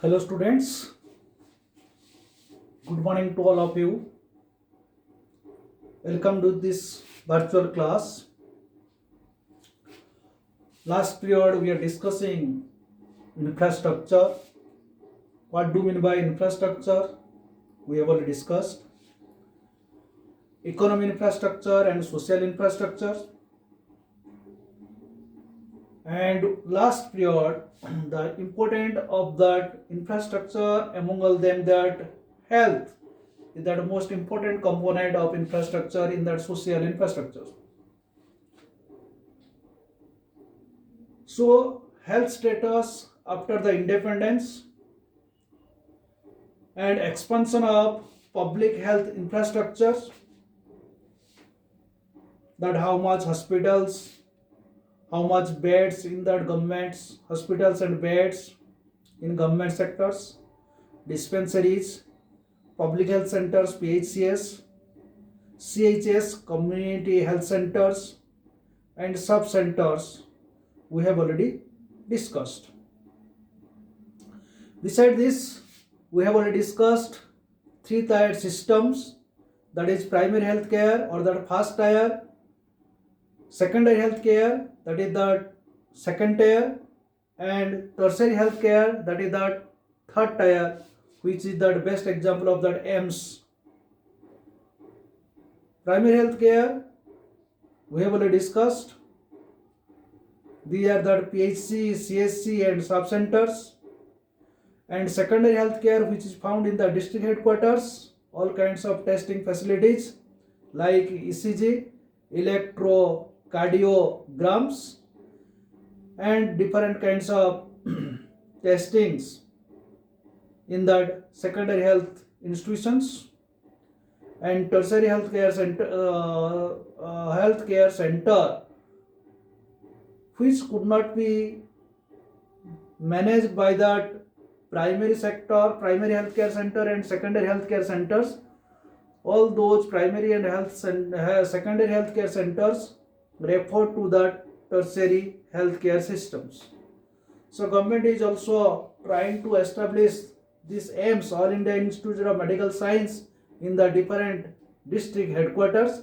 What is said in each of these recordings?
Hello students, good morning to all of you. Welcome to this virtual class. Last period we are discussing infrastructure. What do you mean by infrastructure? We have already discussed economy infrastructure and social infrastructure. And last period, the important of that infrastructure among all them that health is the most important component of infrastructure in that social infrastructure. So, health status after the independence and expansion of public health infrastructures, that how much hospitals, how much beds in that governments, hospitals and beds in government sectors, dispensaries, public health centers, PHCS, CHS, community health centers, and sub centers we have already discussed. Beside this, we have already discussed three-tiered systems, that is primary health care or the first tier, secondary health care, that is the second tier, and tertiary health care, that is the third tier, which is the best example of that AIMS. Primary health care we have already discussed. These are the PHC, CSC and sub centers. And secondary health care, which is found in the district headquarters, all kinds of testing facilities like ECG, electrocardiograms, and different kinds of testings in that secondary health institutions. And tertiary healthcare center, which could not be managed by that primary sector, primary healthcare center and secondary healthcare centers. All those primary and secondary healthcare centers refer to the tertiary healthcare systems. So government is also trying to establish these AIMS, All India Institute of Medical Science, in the different district headquarters.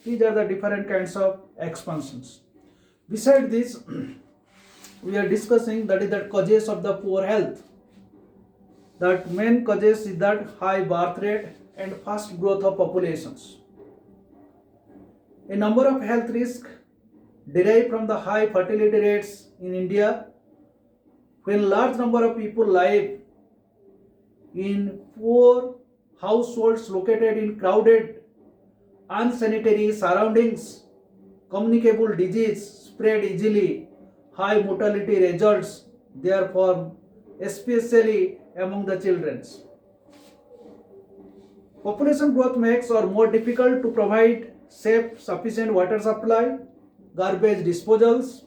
These are the different kinds of expansions. Beside this, we are discussing that is the causes of the poor health. That main causes is that high birth rate and fast growth of populations. A number of health risks derive from the high fertility rates in India. When large number of people live in poor households located in crowded, unsanitary surroundings, communicable disease spread easily, high mortality results therefore, especially among the children. Population growth makes it more difficult to provide safe, sufficient water supply, garbage disposals,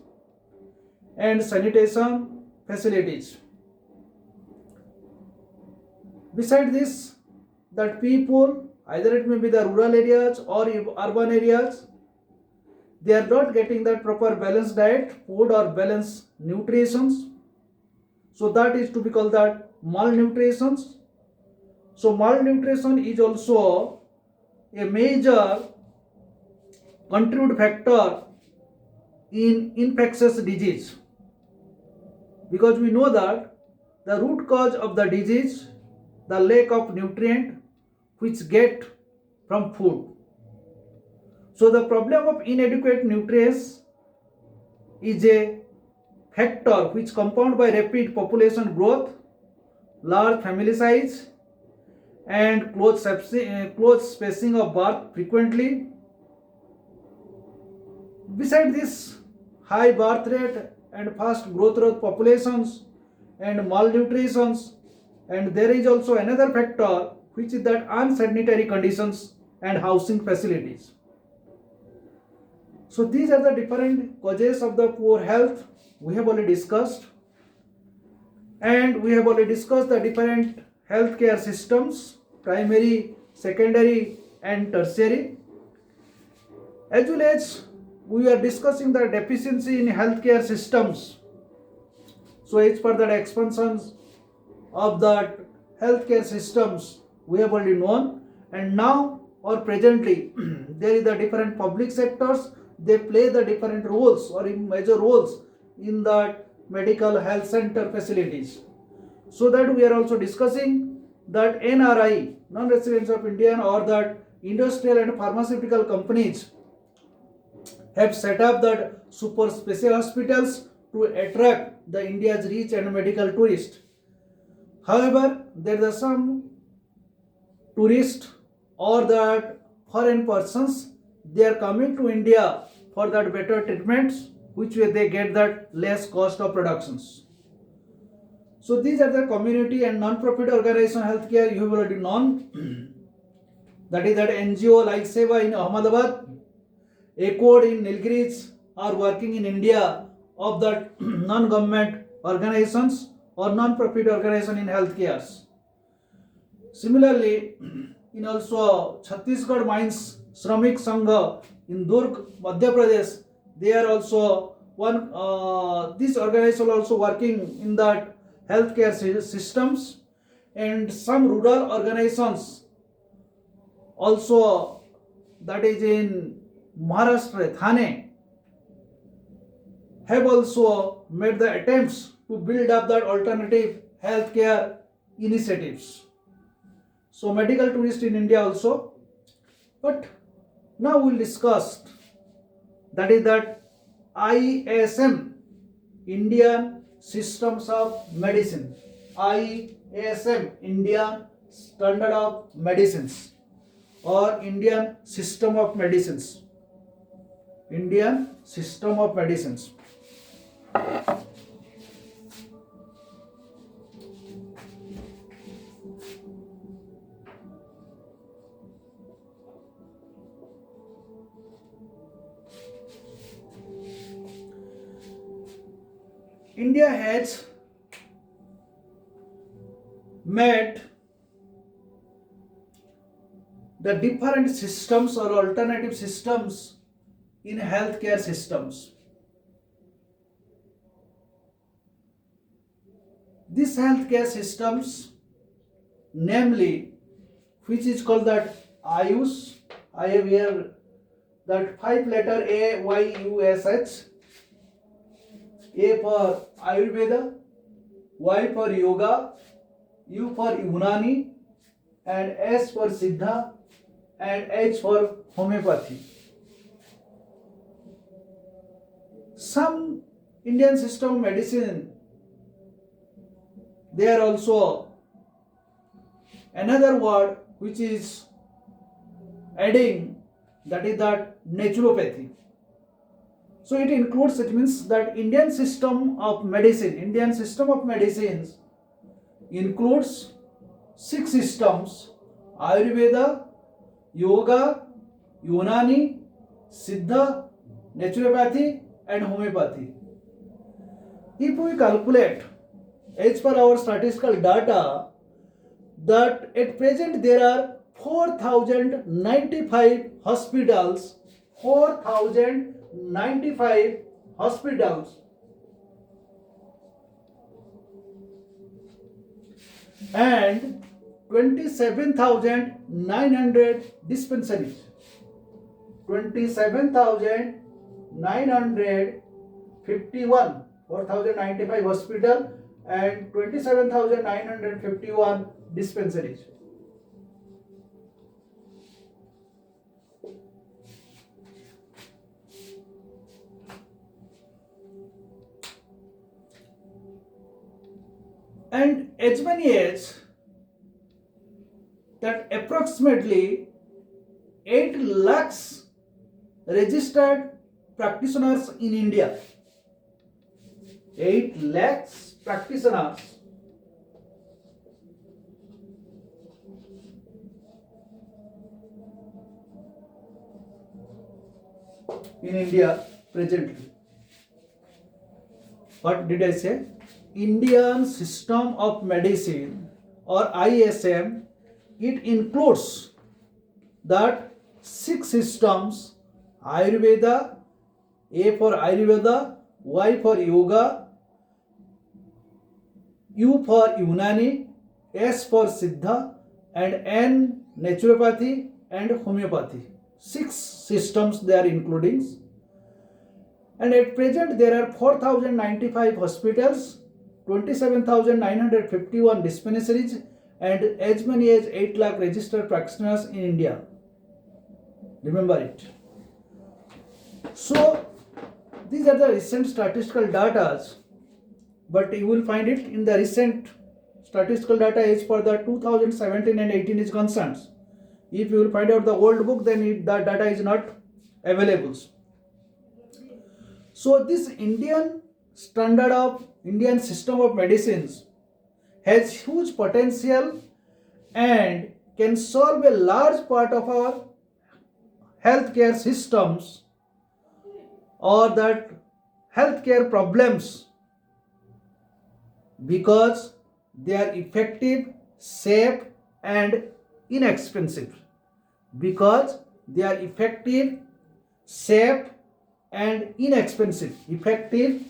and sanitation facilities. Besides this, that people, either it may be the rural areas or urban areas, they are not getting that proper balanced diet, food or balanced nutrition. So that is to be called that malnutrition. So malnutrition is also a major contributing factor in infectious disease, because we know that the root cause of the disease, the lack of nutrient which get from food. So the problem of inadequate nutrients is a factor which compounded by rapid population growth, large family size, and close spacing of birth frequently. Besides this, high birth rate and fast growth of populations and malnutrition, and there is also another factor which is that unsanitary conditions and housing facilities. So these are the different causes of the poor health we have already discussed, and we have already discussed the different healthcare systems, primary, secondary and tertiary. As well as we are discussing the deficiency in healthcare systems. So as per the expansions of that healthcare systems we have already known, and now or presently there is the different public sectors, they play the different roles or major roles in that medical health center facilities. So that we are also discussing that NRI, non-residents of Indian, or that industrial and pharmaceutical companies have set up that super special hospitals to attract the India's rich and medical tourists. However, there are some tourists or that foreign persons, they are coming to India for that better treatments, which way they get that less cost of productions. So these are the community and non-profit organization healthcare you have already known. That is that NGO like Seva in Ahmedabad, ACORD in Nilgiris are working in India of that non-government organizations or non-profit organization in healthcare. Similarly, in also Chhattisgarh Mines Shramik Sangha in Durg, Madhya Pradesh, they are also one. This organization also working in that healthcare systems, and some rural organizations also, that is in Maharashtra, Thane, have also made the attempts to build up that alternative healthcare initiatives. So medical tourists in India also. But now we'll discuss, that is that ISM, Indian Systems of Medicine. ISM, Indian Standard of Medicines, or Indian System of Medicines. Indian System of Medicines. India has made the different systems or alternative systems in healthcare systems. These healthcare systems, namely, which is called that Ayush, I have here that 5-letter AYUSH, A for Ayurveda, Y for Yoga, U for Unani, and S for Siddha, and H for Homeopathy. Some Indian system of medicine, there also another word which is adding, that is that naturopathy. So it includes, it means that Indian system of medicine includes 6 systems: Ayurveda, Yoga, Unani, Siddha, Naturopathy, and Homeopathy. If we calculate as per our statistical data, that at present there are 4,095 hospitals, 4,095 hospitals, and 27,900 dispensaries. 27,951, 4,095 hospital and 27,951 dispensaries. And as many as that approximately 8 lakhs registered practitioners in India. 8 lakhs practitioners in India presently. What did I say? Indian System of Medicine, or ISM, it includes that 6 systems: Ayurveda, A for Ayurveda, Y for Yoga, U for Unani, S for Siddha, and N naturopathy and homeopathy. 6 systems they are including. And at present there are 4095 hospitals, 27,951 dispensaries, and as many as 8 lakh registered practitioners in India. Remember it. So these are the recent statistical data, but you will find it in the recent statistical data as per the 2017 and 18 is concerned. If you will find out the old book, then the data is not available. So this Indian system of medicines has huge potential and can solve a large part of our healthcare systems or that healthcare problems because they are effective, safe and inexpensive. Because they are effective, safe and inexpensive. Effective,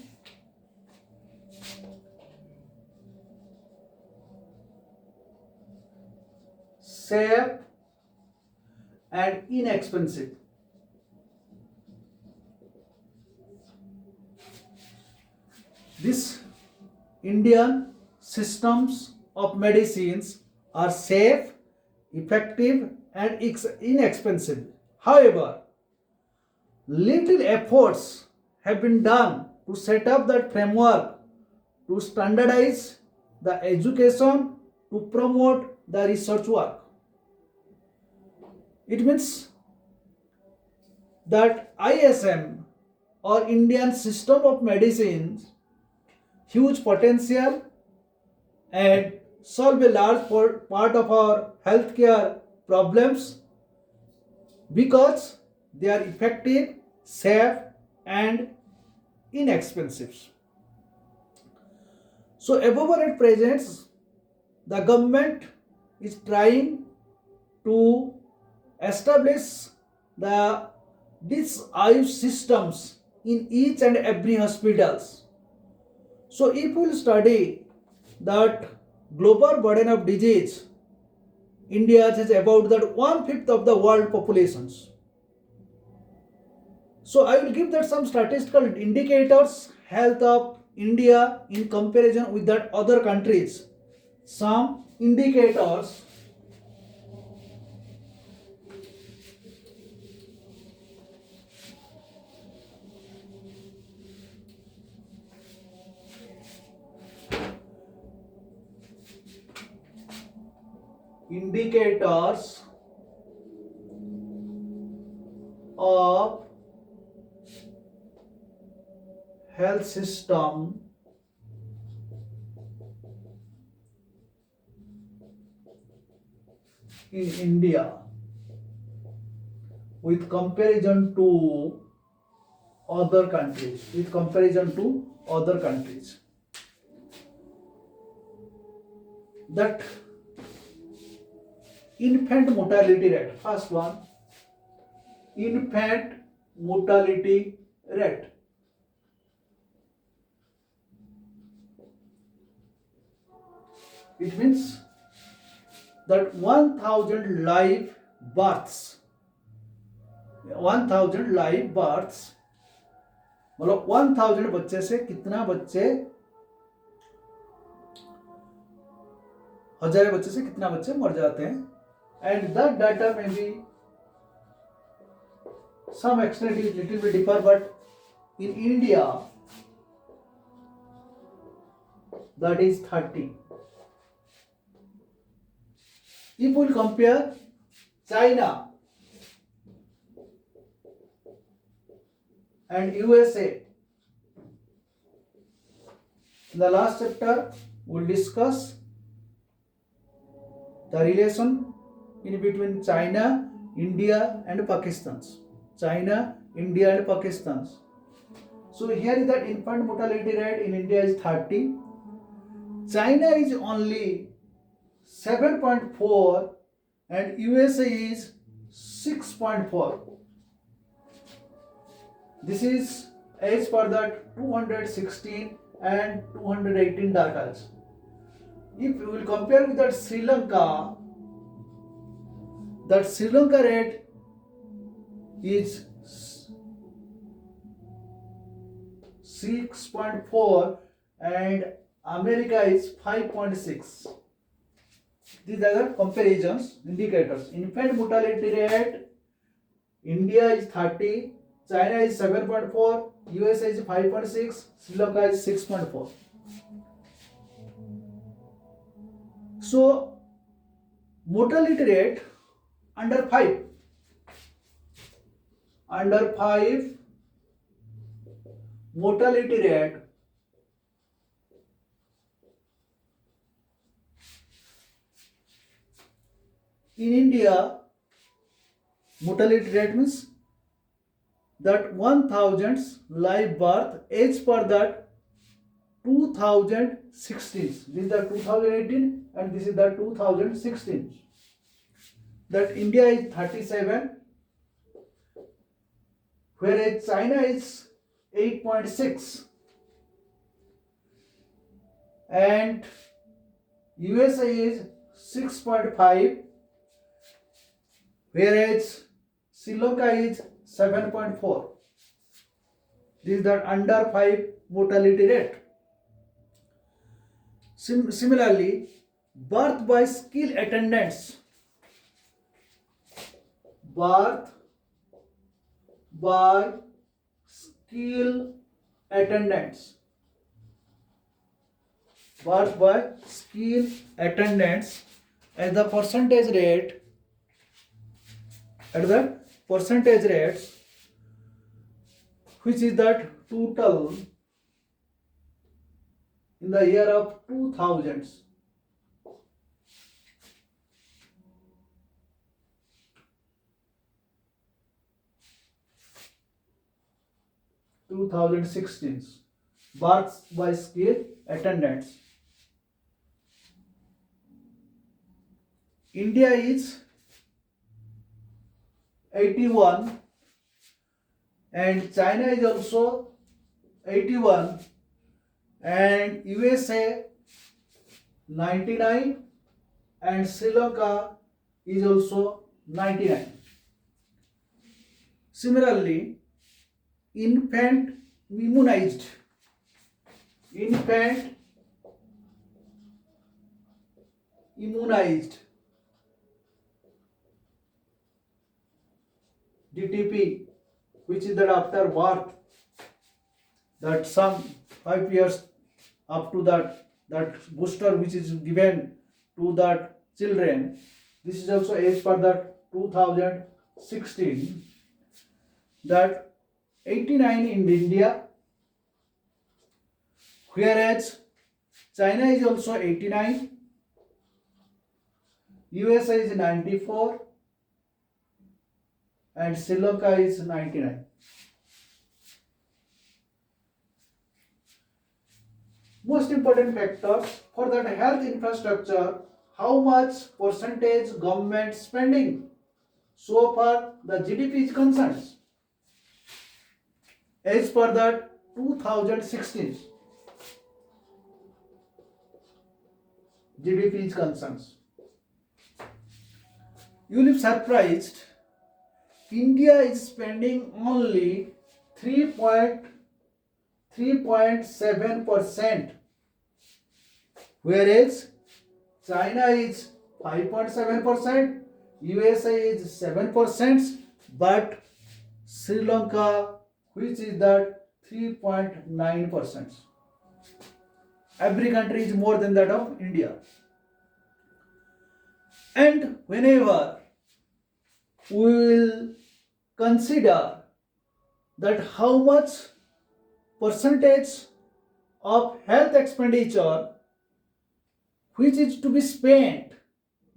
safe and inexpensive. These Indian systems of medicines are safe, effective and inexpensive. However, little efforts have been done to set up that framework, to standardize the education, to promote the research work. It means that ISM or Indian system of medicines huge potential and solve a large part of our healthcare problems because they are effective, safe and inexpensive. So above at present, the government is trying to establish these Ayush systems in each and every hospitals. So if we study that global burden of disease, India has about that 1/5 of the world populations. So I will give that some statistical indicators health of India in comparison with that other countries. Some indicators. Indicators of health system in India with comparison to other countries. That infant mortality rate. First one, infant mortality rate. It means that 1000 live births, मतलब 1000 बच्चे से कितना बच्चे, हजारे बच्चे से कितना बच्चे मर जाते हैं. And that data may be some extent is little bit differ, but in India that is 30. If we compare China and USA, in the last chapter we will discuss the relation in between China, India and Pakistan. So here is that infant mortality rate in India is 30. China is only 7.4 and USA is 6.4. This is as per that 216 and 218 data. If we will compare with that Sri Lanka rate is 6.4 and America is 5.6. These are the comparisons indicators. Infant mortality rate, India is 30, China is 7.4, USA is 5.6, Sri Lanka is 6.4. So mortality rate under 5 mortality rate in India, mortality rate means that 1000 live birth as per that 2016. This is the 2018 and this is the 2016. That India is 37, whereas China is 8.6 and USA is 6.5, whereas Sri Lanka is 7.4. This is the under 5 mortality rate. Similarly, birth by skill attendants. Birth by skill attendants. Birth by skill attendants as the percentage rate, which is that total in the year of 2000s. 2016 births by skill attendants. India is 81 and China is also 81 and USA 99 and Sri Lanka is also 99. Similarly, infant immunized DTP, which is that after birth, that some 5 years up to that booster which is given to that children. This is also as per that 2016, that 89 in India, whereas China is also 89, USA is 94 and Sri Lanka is 99. Most important factors for that health infrastructure, how much percentage government spending so far the GDP is concerned. As per that 2016 GDP is concerned, you will be surprised. India is spending only 3.7%, whereas China is 5.7%, USA is 7%, but Sri Lanka, which is that 3.9%. Every country is more than that of India. And whenever we will consider that how much percentage of health expenditure which is to be spent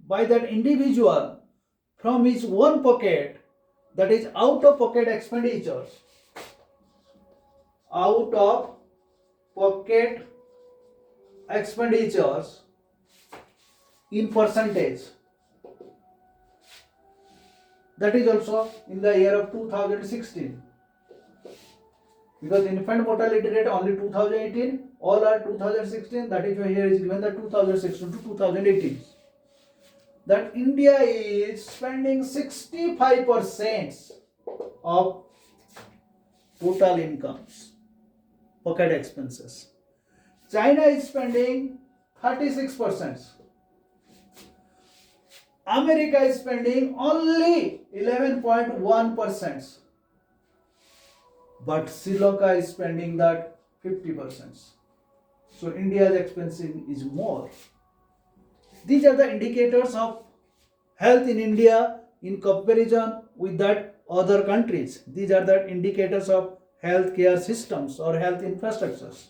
by that individual from his own pocket, that is out of pocket expenditures, in percentage, that is also in the year of 2016. because infant mortality rate only 2018, all are 2016, that is why here is given the 2016 to 2018. That India is spending 65% of total incomes, pocket expenses. China is spending 36%. America is spending only 11.1%. But Sri Lanka is spending that 50%. So India's expenses is more. These are the indicators of health in India in comparison with that other countries. These are the indicators of healthcare systems or health infrastructures.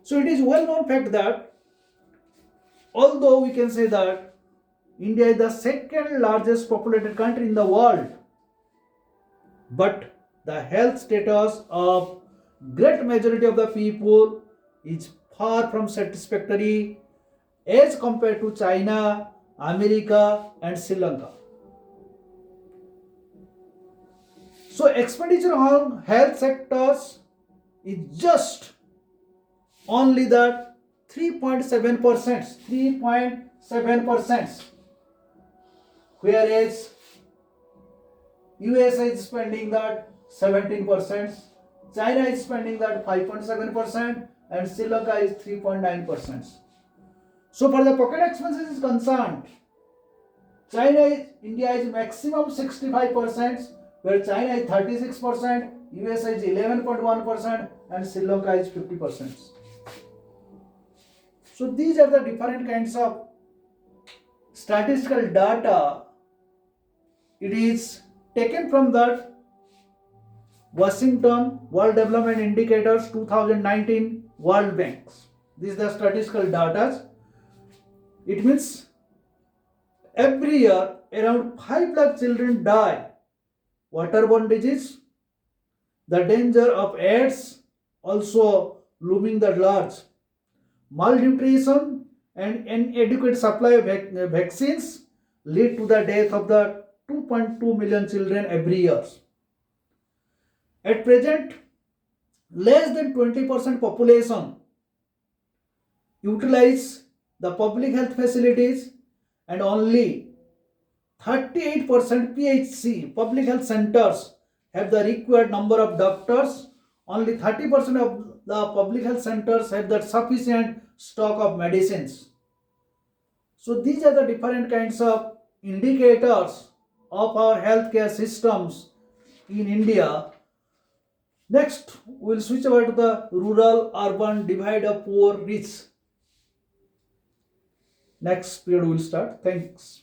So it is well known fact that although we can say that India is the second largest populated country in the world, but the health status of great majority of the people is far from satisfactory as compared to China, America and Sri Lanka. So expenditure on health sectors is just only that 3.7%, whereas USA is spending that 17%, China is spending that 5.7%, and Sri Lanka is 3.9%. So for the pocket expenses is concerned, India is maximum 65%, where China is 36%, USA is 11.1%, and Sri Lanka is 50%. So these are the different kinds of statistical data. It is taken from the Washington World Development Indicators 2019 World Banks. These are the statistical data. It means every year around 5 lakh children die waterborne disease. The danger of AIDS also looming the large. Malnutrition and inadequate supply of vaccines lead to the death of the 2.2 million children every year. At present, less than 20% population utilize the public health facilities, and only 38% PHC, public health centers, have the required number of doctors. Only 30% of the public health centers have the sufficient stock of medicines. So these are the different kinds of indicators of our healthcare systems in India. Next, we will switch over to the rural-urban divide of poor-rich. Next period we will start. Thanks.